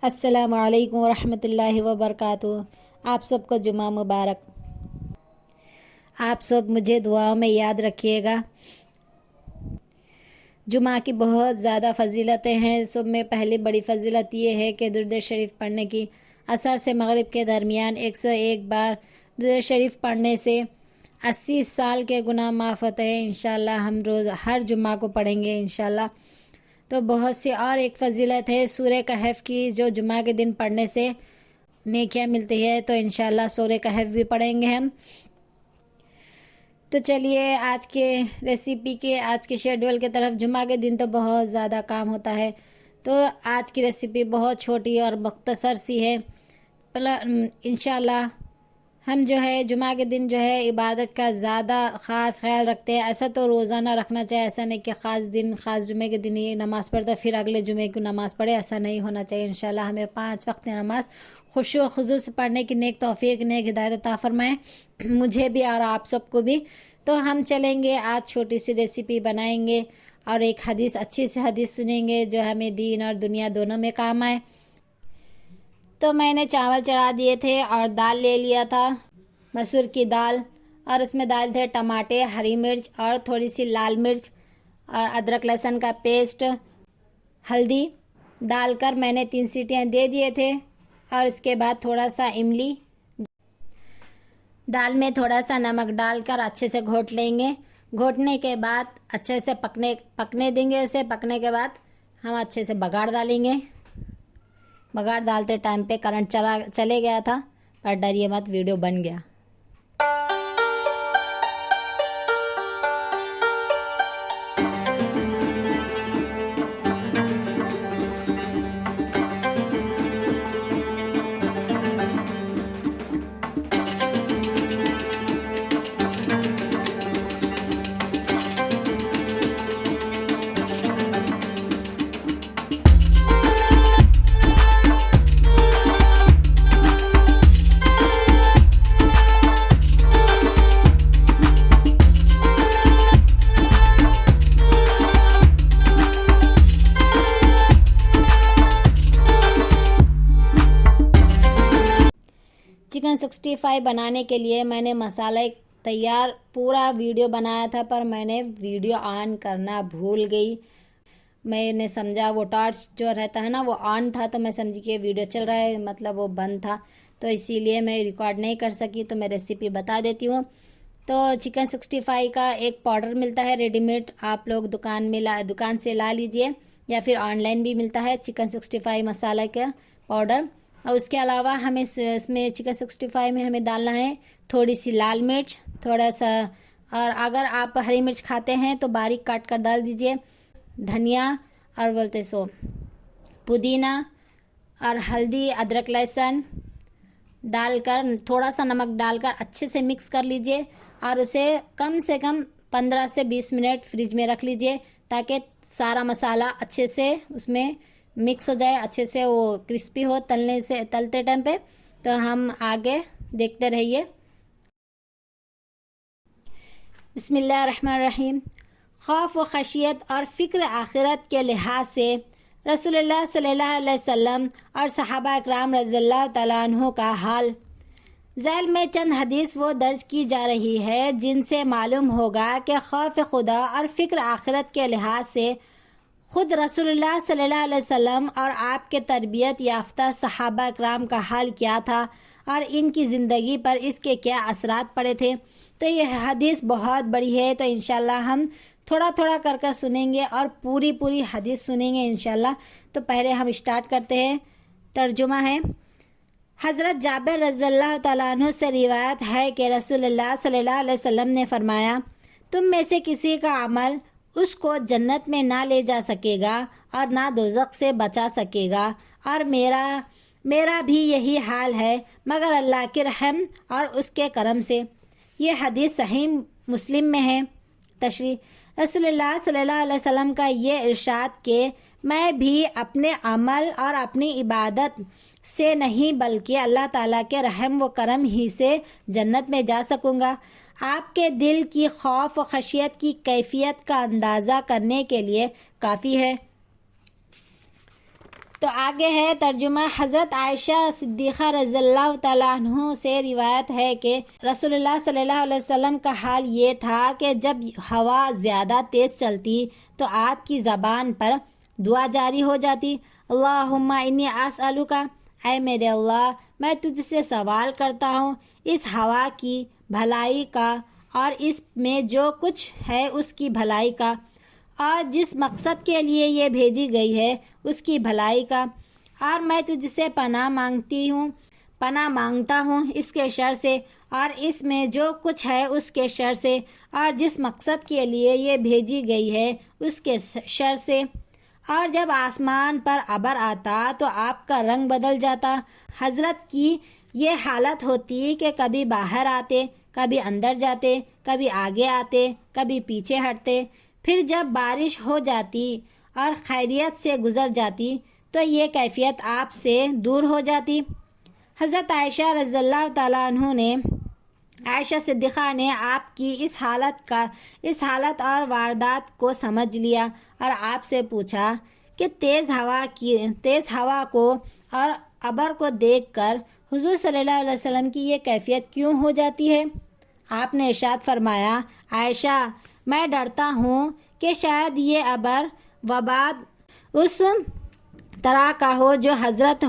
السلام علیکم ورحمۃ اللہ وبرکاتہ۔ آپ سب کو جمعہ مبارک۔ آپ سب مجھے دعاؤں میں یاد رکھیے گا۔ جمعہ کی بہت زیادہ فضیلتیں ہیں۔ سب میں پہلی بڑی فضیلت یہ ہے کہ درود شریف پڑھنے کی۔ عصر سے مغرب کے درمیان 101 بار درود شریف پڑھنے سے 80 سال کے گناہ معاف ہوتے ہیں۔ انشاءاللہ ہم روز ہر جمعہ کو پڑھیں گے انشاءاللہ۔ تو بہت سی اور ایک فضیلت ہے سورہ کہف کی، جو جمعہ کے دن پڑھنے سے نیکیاں ملتی ہے۔ تو انشاءاللہ سورہ کہف بھی پڑھیں گے ہم۔ تو چلیے آج کے ریسیپی کے آج کے شیڈول کے طرف۔ جمعہ کے دن تو بہت زیادہ کام ہوتا ہے، تو آج کی ریسیپی بہت چھوٹی اور مختصر سی ہے۔ انشاءاللہ ہم جو ہے جمعہ کے دن جو ہے عبادت کا زیادہ خاص خیال رکھتے ہیں۔ ایسا تو روزانہ رکھنا چاہیے، ایسا نہیں کہ خاص دن خاص جمعے کے دن ہی نماز پڑھتا پھر اگلے جمعے کو نماز پڑھے، ایسا نہیں ہونا چاہیے۔ انشاءاللہ ہمیں 5 وقت نماز خشوع و خضوع سے پڑھنے کی نیک توفیق نیک ہدایت عطا فرمائے، مجھے بھی اور آپ سب کو بھی۔ تو ہم چلیں گے آج چھوٹی سی ریسیپی بنائیں گے اور ایک حدیث اچھی سی حدیث سنیں گے جو ہمیں دین اور دنیا دونوں میں کام آئے۔ تو میں نے چاول چڑھا دیے تھے اور دال لے لیا تھا، مسور کی دال، اور اس میں ڈال تھے ٹماٹے، ہری مرچ اور تھوڑی سی لال مرچ اور ادرک لہسن کا پیسٹ، ہلدی ڈال کر میں نے 3 سیٹیاں دے دیے تھے۔ اور اس کے بعد تھوڑا سا املی، دال میں تھوڑا سا نمک ڈال کر اچھے سے گھوٹ لیں گے۔ گھوٹنے کے بعد اچھے سے پکنے دیں گے۔ اسے پکنے کے بعد ہم اچھے سے بگاڑ ڈالیں گے۔ بگاڑ ڈالتے ٹائم پہ کرنٹ چلے گیا تھا، پر ڈریے مت، ویڈیو بن گیا۔ چکن 65 بنانے کے لیے میں نے مسالہ تیار پورا ویڈیو بنایا تھا، پر میں نے ویڈیو آن کرنا بھول گئی۔ میں نے سمجھا وہ ٹارچ جو رہتا ہے نا وہ آن تھا، تو میں سمجھی کہ ویڈیو چل رہا ہے، مطلب وہ بند تھا، تو اسی لیے میں ریکارڈ نہیں کر سکی۔ تو میں ریسیپی بتا دیتی ہوں۔ تو چکن 65 کا ایک پاؤڈر ملتا ہے ریڈی میڈ، آپ لوگ دکان سے لا لیجئے، یا پھر آن لائن بھی ملتا ہے چکن 65 مسالہ کا پاؤڈر۔ اور اس کے علاوہ ہمیں اس میں چکن 65 میں ہمیں ڈالنا ہے تھوڑی سی لال مرچ، تھوڑا سا، اور اگر آپ ہری مرچ کھاتے ہیں تو باریک کاٹ کر ڈال دیجئے، دھنیا اور پودینہ اور ہلدی، ادرک لہسن ڈال کر تھوڑا سا نمک ڈال کر اچھے سے مکس کر لیجئے، اور اسے کم سے کم 15 سے 20 منٹ فریج میں رکھ لیجئے، تاکہ سارا مسالہ اچھے سے اس میں مکس ہو جائے، اچھے سے وہ کرسپی ہو تلتے ٹائم پہ۔ تو ہم آگے دیکھتے رہیے۔ بسم اللہ الرحمن الرحیم۔ خوف و خشیت اور فکر آخرت کے لحاظ سے رسول اللہ صلی اللہ علیہ وسلم اور صحابہ اکرام رضی اللہ تعالیٰ عنہ کا حال۔ ذیل میں چند حدیث وہ درج کی جا رہی ہے جن سے معلوم ہوگا کہ خوف خدا اور فکر آخرت کے لحاظ سے خود رسول اللہ صلی اللہ علیہ وسلم اور آپ کے تربیت یافتہ صحابہ اکرام کا حال کیا تھا، اور ان کی زندگی پر اس کے کیا اثرات پڑے تھے۔ تو یہ حدیث بہت بڑی ہے، تو انشاءاللہ ہم تھوڑا تھوڑا کر کے سنیں گے اور پوری حدیث سنیں گے انشاءاللہ۔ تو پہلے ہم اسٹارٹ کرتے ہیں۔ ترجمہ ہے۔ حضرت جابر رضی اللہ تعالیٰ عنہ سے روایت ہے کہ رسول اللہ صلی اللہ علیہ وسلم نے فرمایا، تم میں سے کسی کا عمل اس کو جنت میں نہ لے جا سکے گا اور نہ دوزخ سے بچا سکے گا، اور میرا بھی یہی حال ہے، مگر اللہ کے رحم اور اس کے کرم سے۔ یہ حدیث صحیح مسلم میں ہے۔ تشریح۔ رسول اللہ صلی اللہ علیہ وسلم کا یہ ارشاد کہ میں بھی اپنے عمل اور اپنی عبادت سے نہیں بلکہ اللہ تعالیٰ کے رحم و کرم ہی سے جنت میں جا سکوں گا، آپ کے دل کی خوف و خشیت کی کیفیت کا اندازہ کرنے کے لیے کافی ہے۔ تو آگے ہے ترجمہ۔ حضرت عائشہ صدیقہ رضی اللہ تعالیٰ عنہ سے روایت ہے کہ رسول اللہ صلی اللہ علیہ وسلم کا حال یہ تھا کہ جب ہوا زیادہ تیز چلتی تو آپ کی زبان پر دعا جاری ہو جاتی، اللہم انی اسألک، اے میرے اللہ میں تجھ سے سوال کرتا ہوں اس ہوا کی بھلائی کا اور اس میں جو کچھ ہے اس کی بھلائی کا، اور جس مقصد کے لیے یہ بھیجی گئی ہے اس کی بھلائی کا، اور میں تجھ سے پناہ مانگتا ہوں اس کے شر سے اور اس میں جو کچھ ہے اس کے شر سے، اور جس مقصد کے لیے یہ بھیجی گئی ہے اس کے شر سے۔ اور جب آسمان پر ابر آتا تو آپ کا رنگ بدل جاتا۔ حضرت کی یہ حالت ہوتی کہ کبھی باہر آتے، کبھی اندر جاتے، کبھی آگے آتے، کبھی پیچھے ہٹتے۔ پھر جب بارش ہو جاتی اور خیریت سے گزر جاتی تو یہ کیفیت آپ سے دور ہو جاتی۔ حضرت عائشہ رضی اللہ تعالیٰ عنہ نے عائشہ صدیقہ نے آپ کی اس حالت اور واردات کو سمجھ لیا اور آپ سے پوچھا کہ تیز ہوا کو اور ابر کو دیکھ کر حضور صلی اللہ علیہ وسلم کی یہ کیفیت کیوں ہو جاتی ہے؟ آپ نے ارشاد فرمایا، عائشہ میں ڈرتا ہوں کہ شاید یہ ابر وباد اس طرح کا ہو جو حضرت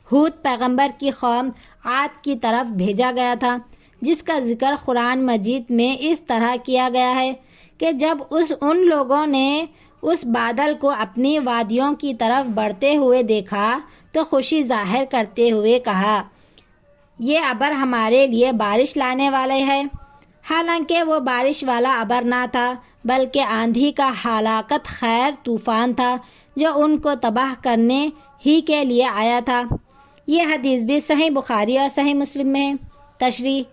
ہود پیغمبر کی قوم عاد کی طرف بھیجا گیا تھا، جس کا ذکر قرآن مجید میں اس طرح کیا گیا ہے کہ جب ان لوگوں نے اس بادل کو اپنی وادیوں کی طرف بڑھتے ہوئے دیکھا تو خوشی ظاہر کرتے ہوئے کہا، یہ ابر ہمارے لیے بارش لانے والے ہے۔ حالانکہ وہ بارش والا ابر نہ تھا بلکہ آندھی کا ہلاکت خیر طوفان تھا جو ان کو تباہ کرنے ہی کے لیے آیا تھا۔ یہ حدیث بھی صحیح بخاری اور صحیح مسلم میں ہے۔ تشریح: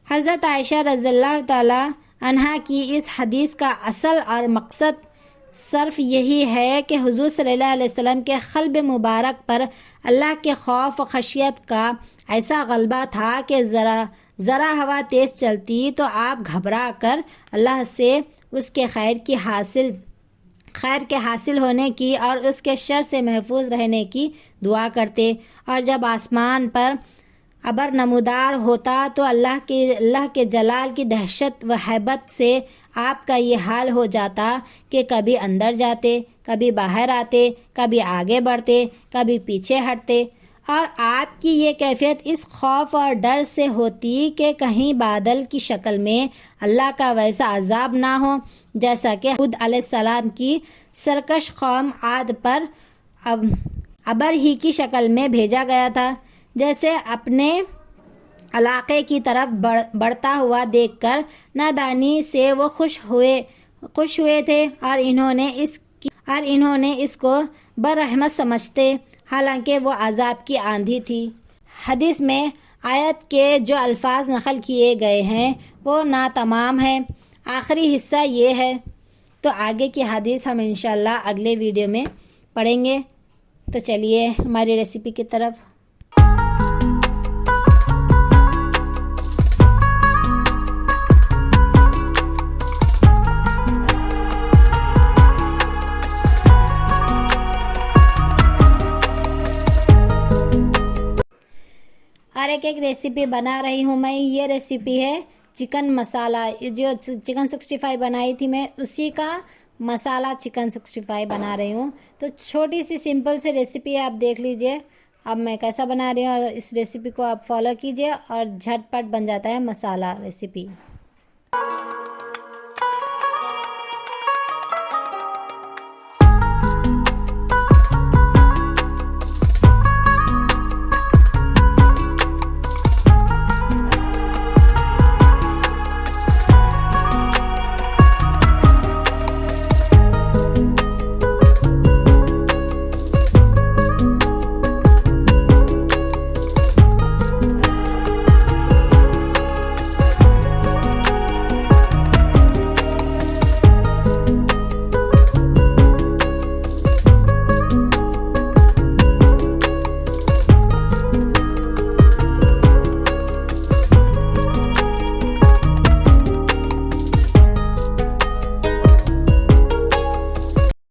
حضرت عائشہ رضی اللہ تعالیٰ عنہا کی اس حدیث کا اصل اور مقصد صرف یہی ہے کہ حضور صلی اللہ علیہ وسلم کے قلب مبارک پر اللہ کے خوف و خشیت کا ایسا غلبہ تھا کہ ذرا ہوا تیز چلتی تو آپ گھبرا کر اللہ سے اس کے خیر کے حاصل ہونے کی اور اس کے شر سے محفوظ رہنے کی دعا کرتے، اور جب آسمان پر ابر نمودار ہوتا تو اللہ کے جلال کی دہشت و ہیبت سے آپ کا یہ حال ہو جاتا کہ کبھی اندر جاتے، کبھی باہر آتے، کبھی آگے بڑھتے، کبھی پیچھے ہٹتے، اور آپ کی یہ کیفیت اس خوف اور ڈر سے ہوتی کہ کہیں بادل کی شکل میں اللہ کا ویسا عذاب نہ ہو جیسا کہ ہود علیہ السلام کی سرکش قوم عاد پر ابر ہی کی شکل میں بھیجا گیا تھا۔ جیسے اپنے علاقے کی طرف بڑھتا ہوا دیکھ کر نادانی سے وہ خوش ہوئے تھے اور انہوں نے اس کو برحمت سمجھتے، حالانکہ وہ عذاب کی آندھی تھی۔ حدیث میں آیت کے جو الفاظ نقل کیے گئے ہیں وہ ناتمام ہیں، آخری حصہ یہ ہے۔ تو آگے کی حدیث ہم انشاءاللہ اگلے ویڈیو میں پڑھیں گے۔ تو چلیے ہماری ریسیپی کی طرف۔ اور ایک ریسیپی بنا رہی ہوں میں۔ یہ ریسیپی ہے چکن مسالہ، جو چکن 65 بنائی تھی میں اسی کا مسالہ چکن 65 بنا رہی ہوں۔ تو چھوٹی سی سمپل سی ریسیپی آپ دیکھ لیجئے اب میں کیسا بنا رہی ہوں، اور اس ریسیپی کو آپ فالو کیجئے اور جھٹ پٹ بن جاتا ہے masala recipe.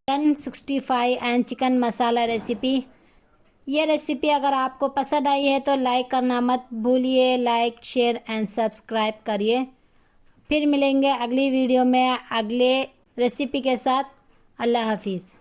Chicken 65 and chicken masala recipe. یہ ریسیپی اگر آپ کو پسند آئی ہے تو لائک کرنا مت بھولیے. لائک، شیئر اینڈ سبسکرائب کریے. پھر ملیں گے اگلی ویڈیو میں اگلے ریسیپی کے ساتھ. اللہ حافظ.